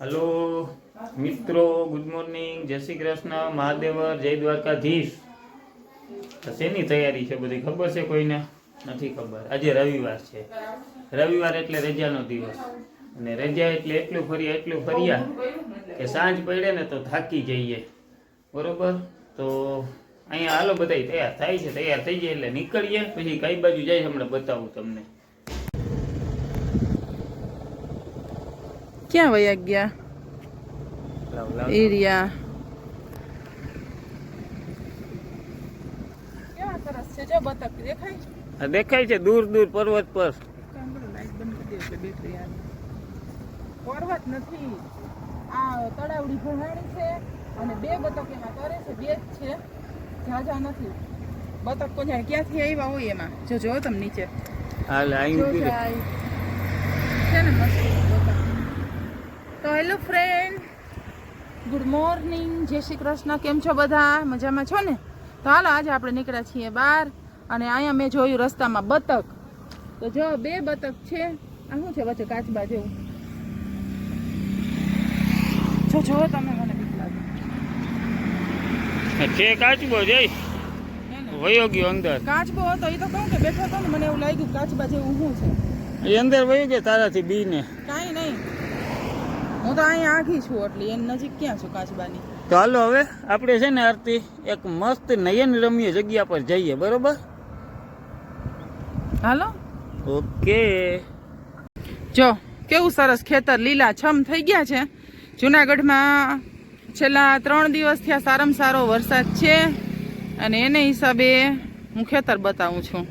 Hello मित्रों, good morning, जय श्री कृष्ण, महादेवर, जय द्वारकाधीश। तो શેની તૈયારી છે બધી ખબર છે? કોઈને નથી ખબર? આજે રવિવાર છે, રવિવાર એટલે રજાનો દિવસ, અને રજા એટલે એટલું ફર્યા કે સાંજ પડે ને તો થાકી જઈએ, બરોબર? તો અહીંયા હાલો બધા તૈયાર થાય છે, તૈયાર થઈ જાય એટલે નીકળીએ, પછી કઈ બાજુ જાય હમણાં બતાવું તમને। क्या वया गया एरिया क्या तरस છે જો બતક દેખાય છે? દેખાય છે દૂર દૂર પર્વત પર। લાઈટ બંધ કરી દે એટલે બેટરી આવે। પર્વત નથી, આ તળાવડી ભરાણી છે અને બે બતક એમાં તરે છે, બે જ છે, જાજા નથી। બતક કોને ક્યાંથી આવ્યા હોય એમાં જો જો તમે નીચે હાલ અહીં ઊભી રહે છે ને મસ્ત બતક। તો હેલો ફ્રેન્ડ, ગુડ મોર્નિંગ, જય શ્રી કૃષ્ણ। કેમ છો બધા? મજામાં છો ને? તો હાલો આજે આપણે નીકળ્યા છીએ બહાર, અને અહીંયા મેં જોયું રસ્તામાં બતક, તો જો બે બતક છે। આ શું છે વચ્ચે કાચબા જેવું? જો તમે મને બીક લાગે છે કાચબો જઈ વયો ગયો અંદર। કાચબો હતો એ તો કહું કે બેઠો હતો ને, મને એવું લાગ્યું કાચબા જેવું શું છે એ અંદર વયો ગયો તારાથી બી ને। કાંઈ નહીં, હું તો અહીંયા આખી છું એટલે એની નજીક ક્યાં છું કાચબાની। તો હાલો હવે આપણે છે ને આરતી એક મસ્ત નયન રમ્ય જગ્યા પર જઈએ, બરોબર? Hello okay. જો કેવું સરસ ખેતર લીલા છમ થઈ ગયા છે। જુનાગઢમાં છેલ્લા 3 દિવસથી આ સારામાં સારો વરસાદ છે, અને એને હિસાબે હું ખેતર બતાવું છું।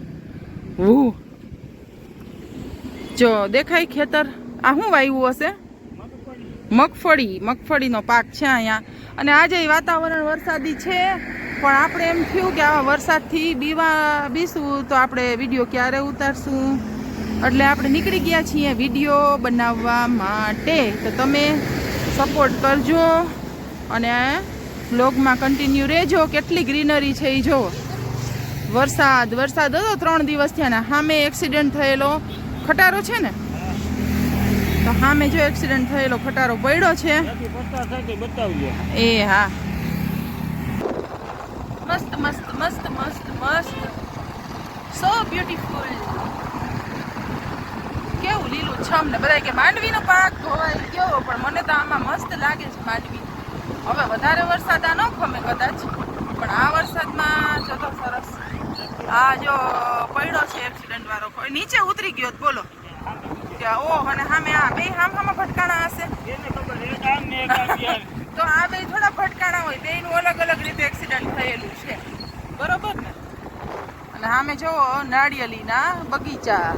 જો દેખાય ખેતર? આ શું વાવ્યું હશે? મગફળીનો પાક છે અહીંયા। અને આજે વાતાવરણ વરસાદી છે, પણ આપણે એમ થયું કે આવા વરસાદથી બીસું તો આપણે વિડીયો ક્યારે ઉતારશું, એટલે આપણે નીકળી ગયા છીએ વિડીયો બનાવવા માટે। તો તમે સપોર્ટ કરજો અને બ્લોગમાં કન્ટિન્યુ રહેજો। કેટલી ગ્રીનરી છે એ જો। વરસાદ હતો 3 દિવસ થયા ને સામે એક્સિડન્ટ થયેલો ખટારો છે ને, તો સામે જો એક્સિડન્ટ થયેલો ખટારો પડ્યો છે। એ હા, મસ્ત મસ્ત મસ્ત મસ્ત મસ્ત, સો બ્યુટીફુલ। કેવું લીલું છમ ને, બધા કે માંડવીનો પાક ધોવાઈ ગયો, પણ મને તો આમાં મસ્ત લાગે છે માંડવી। હવે વધારે વરસાદ આ ન ખમે કદાચ, પણ આ વરસાદમાં જો તો સરસ। આ જો પડ્યો છે એક્સિડન્ટ વાળો, કોઈ નીચે ઉતરી ગયો બોલો કે ઓહ, અને સામે આ બે હામમાં ભટકાણા હશે તો આ બે થોડા ભટકાણા હોય, બેનું અલગ અલગ રીતે એક્સિડન્ટ થયેલું છે, બરોબર ને? અને સામે જોવો નાળિયેરીના બગીચા।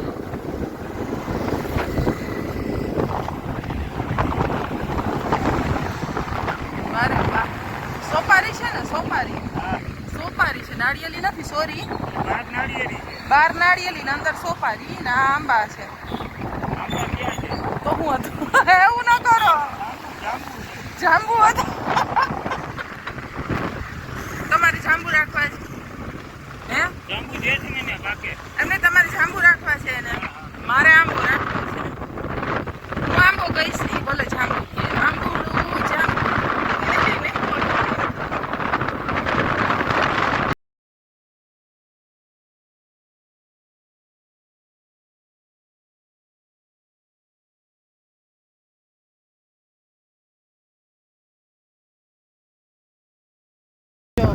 મારે સોપારી છે ને, સોપારી છે, નાળિયેરી નથી, સોરી, બાર નાળિયેરી ને અંદર સોપારી ને આંબા છે। તો હું હતું એવું ન કરો, જાંબુ હતું તમારે જાંબુ રાખવા છે? હે એમને તમારે જાંબુ રાખવા છે ને મારે આંબો રાખવા છે? હું આંબો કહીશ નહીં, બોલે જાંબુ કે આંબુ જાંબુ।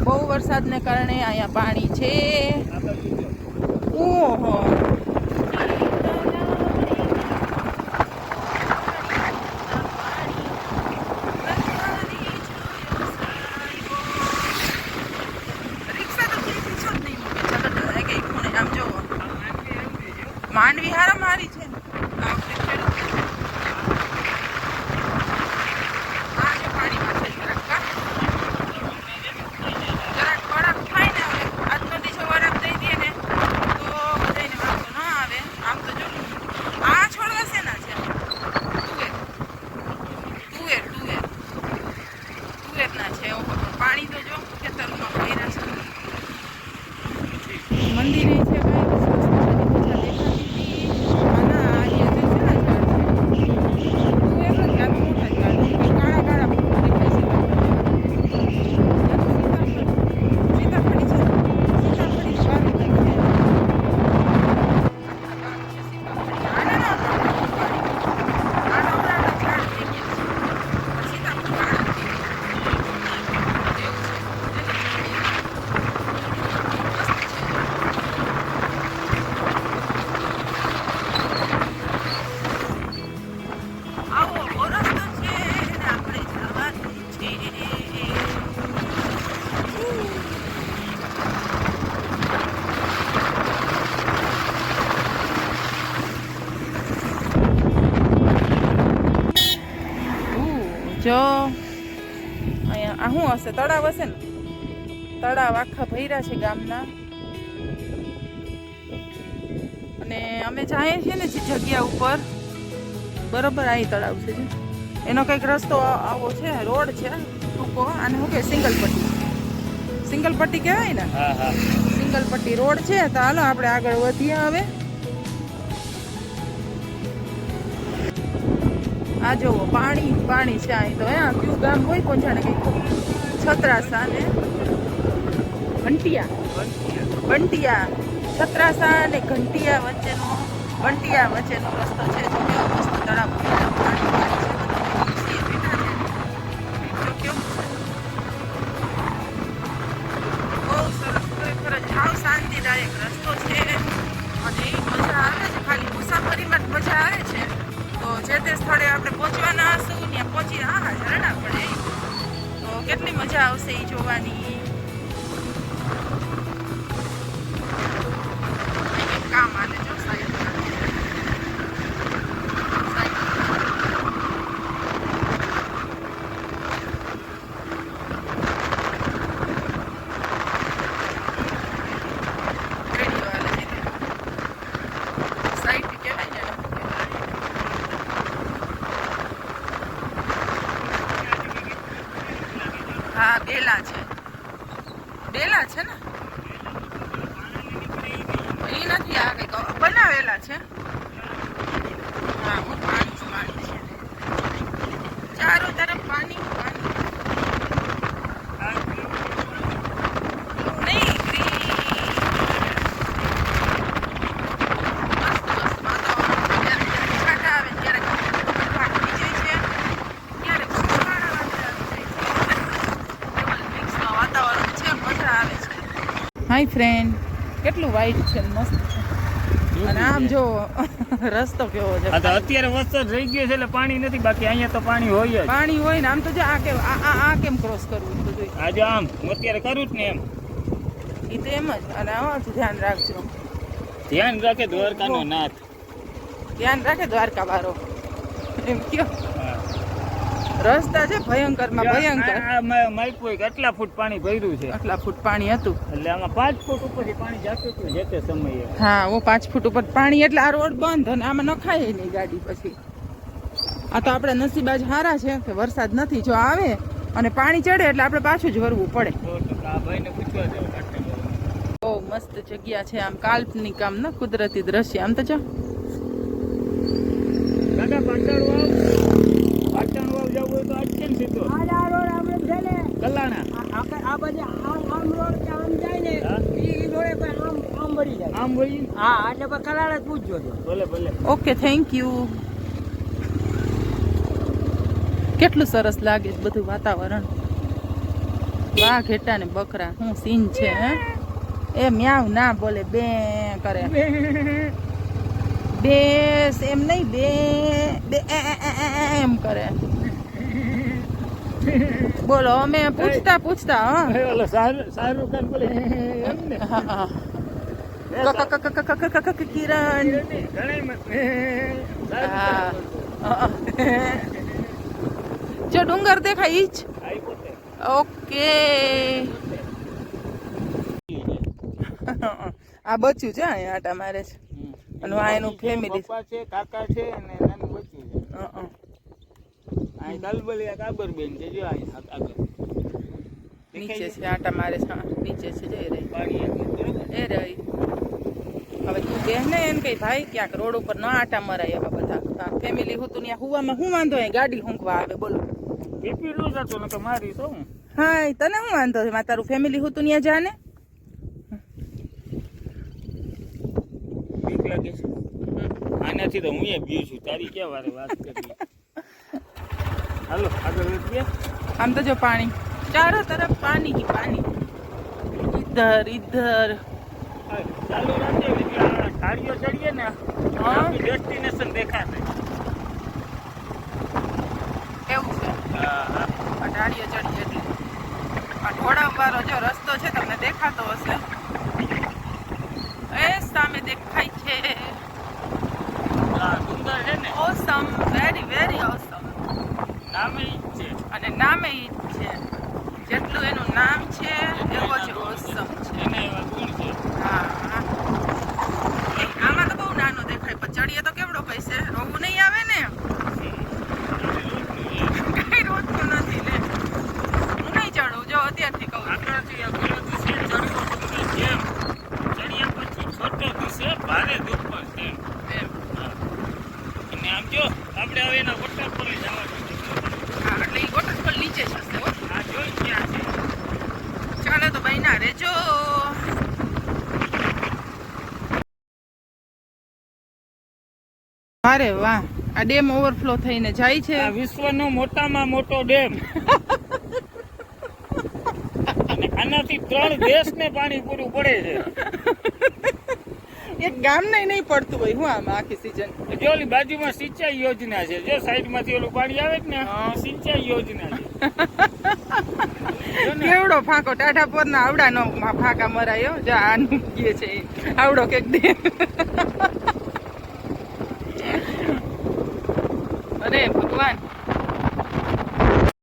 બહુ વરસાદને કારણે અહીંયા પાણી છે। ઓહો, રિક્ષા તો ક્યાંથી છો જ નહીં મૂકે, જગત કઈ ખૂણે આમ જોવો, માંડવી હારામ હારી છે ને આ વખતે ખેડૂત। આ જો પાણીમાં છે જરાક વળાક થાય ને, હવે આજનો બીજો વળાક દઈ દઈએ ને તો બધાને વાંધો ન આવે। આમ તો જો આ છોડવા શેના છે? તુવેરના છે, પાણી તો જો ખેતરમાં ભર્યા છે। મંદિરે છે ભાઈ, મજા દેખાતી હતી। આના આ જે છે ને તુવેર નથી, આ તો મોટા જ જો અહીંયા આ શું હશે? તળાવ હશે ને? તળાવ આખા ભર્યા છે ગામના. અને અમે જઈએ છીએ ને જે જગ્યા ઉપર, બરોબર આ તળાવ છે. એનો કંઈક રસ્તો આવો છે, રોડ છે ટૂંકો. આને શું કે સિંગલ પટ્ટી કહેવાય ને? હા હા, સિંગલ પટ્ટી રોડ છે. તો હાલો આપણે આગળ વધીએ હવે. આ જોવો પાણી છે અહીં તો. કયું ગામ હોય કોણ જાણે? કંઈક છત્રાસા ને બંટિયા, છત્રાસા અને ઘંટિયા વચ્ચેનો રસ્તો છે. જો કેવો મસ્ત તળાવ, પાણી છે, બધા જો કેવું છે. બહુ સરસ, ખરેખર સાવ શાંતિદાયક રસ્તો છે. અને મજા આવે છે, ખાલી મુસાફરીમાં જ મજા આવે છે. તો જે તે સ્થળે આપણે પહોંચવાના હશું ત્યાં પહોંચી ઝરણા પડે તો કેટલી મજા આવશે એ જોવાની. કામ આલે જો સાહેબ. હા, બેલા છે ને? એ નથી, આ કંઈક બનાવેલા છે. હા, પાણી છે, ચારો તરફ પાણી. હાય ફ્રેન્ડ, કેટલું વાઈટ છે, મસ્ત છે. અને આમ જો રસ્તો કેવો છે. અત્યારે વરસાદ રહી ગયો છે એટલે પાણી નથી, બાકી અહીંયા તો પાણી હોય જ. પાણી હોય ને આમ તો જો આ કેમ ક્રોસ કરવું બધું? આ જો આમ અત્યારે કરું જ ને એમ. એ તો એમ જ. અને આવાથી ધ્યાન રાખજો. ધ્યાન રાખે દ્વારકાનો નાથ. ધ્યાન રાખે દ્વારકા વાળો એમ કયો. રસ્તા છે ભયંકર માં ભયંકર. માઇક હોય કેટલા ફૂટ પાણી ભર્યું છે? આટલા ફૂટ પાણી હતું એટલે આમાં 5 ફૂટ ઉપરથી પાણી જતું હતું જે તે સમયે. હા, 5 ફૂટ ઉપર પાણી એટલે આ રોડ બંધ અને આમાં નખાય નહીં ગાડી. પછી આ તો આપણે નસીબ આજ સારા છે કે વરસાદ નથી. જો આવે અને પાણી ચડે એટલે આપણે પાછું જ વરવું પડે. બહુ મસ્ત જગ્યા છે, આમ કાલ્પનિક, આમ ને કુદરતી દ્રશ્ય. આમ તો જો પાટણ વાવ જવું હોય તો આજ કેમ સીધો આ રોડ આપણે છે ને કલાણા આ બધે આમ રોડ કે આમ જાય ને ઈ રોડે પર આમ વળી જાય. આમ વળી. હા, એટલે પર કલાણા જ પૂછજો તો. ભલે. Okay, thank you. કેટલું સરસ લાગે છે બધું વાતાવરણ. વાહ, ઘેટા ને બકરા, શું સીન છે. એ મ્યાવ ના બોલે, બે કરે. બેસ એમ નહીં, બે એમ કરે. બોલો, અમે પૂછતા ઓલો શાહરુખ ખાન બોલે એમ ને. કિરણ. જો ડુંગર દેખાય ઈ જ. ઓકે. આ બચ્યું છે, અહીંયા આટા મારે છે. અને આ એનું ફેમિલી છે, કાકા છે અને નાનું બચ્ચું છે. આ કલબલિયા કાબરબેન છે, જો આ આગળ નીચે છે, આટા મારે છે. નીચે છે, જઈ રહી એ રહી. હવે તું બેહ ને એમ કઈ ભાઈ ક્યાંક રોડ ઉપર ન આટા મરાય. એવા બધા ફેમિલી હું તું ત્યાં હુવામાં શું વાંધો હોય? ગાડી હુંકવા આવે. બોલો, પીપી નો જતો ને તો મારી શું? હા, તને શું વાંધો છે? તારું ફેમિલી હું તું ત્યાં જા ને. બીક લાગે છે આનાથી તો હું એ બીઉ છું. તારી ક્યાં વારે વાત કરી. હાલો આગળ વધીએ. આમ તો જો પાણી ચારો તરફ, પાણી ही पानी. इधर ચાલુ રાખજે. ધાડીઓ ચડીએ ને ડેસ્ટિનેશન દેખાશે. એવું છે. હા, ઢાળીઓ ચડી એટલે આ ઘોડા વાળો જો રસ્તો છે, તમને દેખાતો હશે. એ સામે દેખાય છે. ડુંગર છે ને. ઓસમ, વેરી ઓસમ. નામે ઈ જ છે. અને નામે ઈ જ છે. જેટલું એનું નામ છે એવો જ ઓસમ છે. એના એવા ગુણ છે. હા હા. આમાં તો બહુ નાનો દેખાય પણ ચડીએ તો કેવડો કહેશે રોવું નહીં આવે ને કઈ રોજનું નથી લે હું નહીં ચડું જો અત્યારથી કહું આગળથી અઘરો દિશે ચડતો ડુંગર જેમ ચડ્યા પછી છોટો દિશે ભારે દુઃખ છે. એમ અને આમ જો આપણે હવે એના વોટરફોલ જવાનું છે. હા એટલે એ વોટરફોલ નીચે જ હશે હો આ જોઈ ક્યાં છે. ચાલો તો ભાઈ ના રેજો અરે વાહ આ ડેમ ઓવરફ્લો થઈને જાય છે આ વિશ્વનો મોટામાં મોટો ડેમ. અને આનાથી 3 દેશને પાણી પૂરું પડે છે. એક ગામ નહીં પડતું હોય હું આમાં આખી સીઝન જો ઓલી બાજુમાં સિંચાઈ યોજના છે. જો સાઈડમાંથી ઓલું પાણી આવે છે ને હા. એ સિંચાઈ યોજના છે. જો ને, કેવડો ફાંકો ટાઢા પોર ના આવડા નો ફાંકા મરાયો જો આનું કે છે ઈ. આવડો કેક દે અરે ભગવાન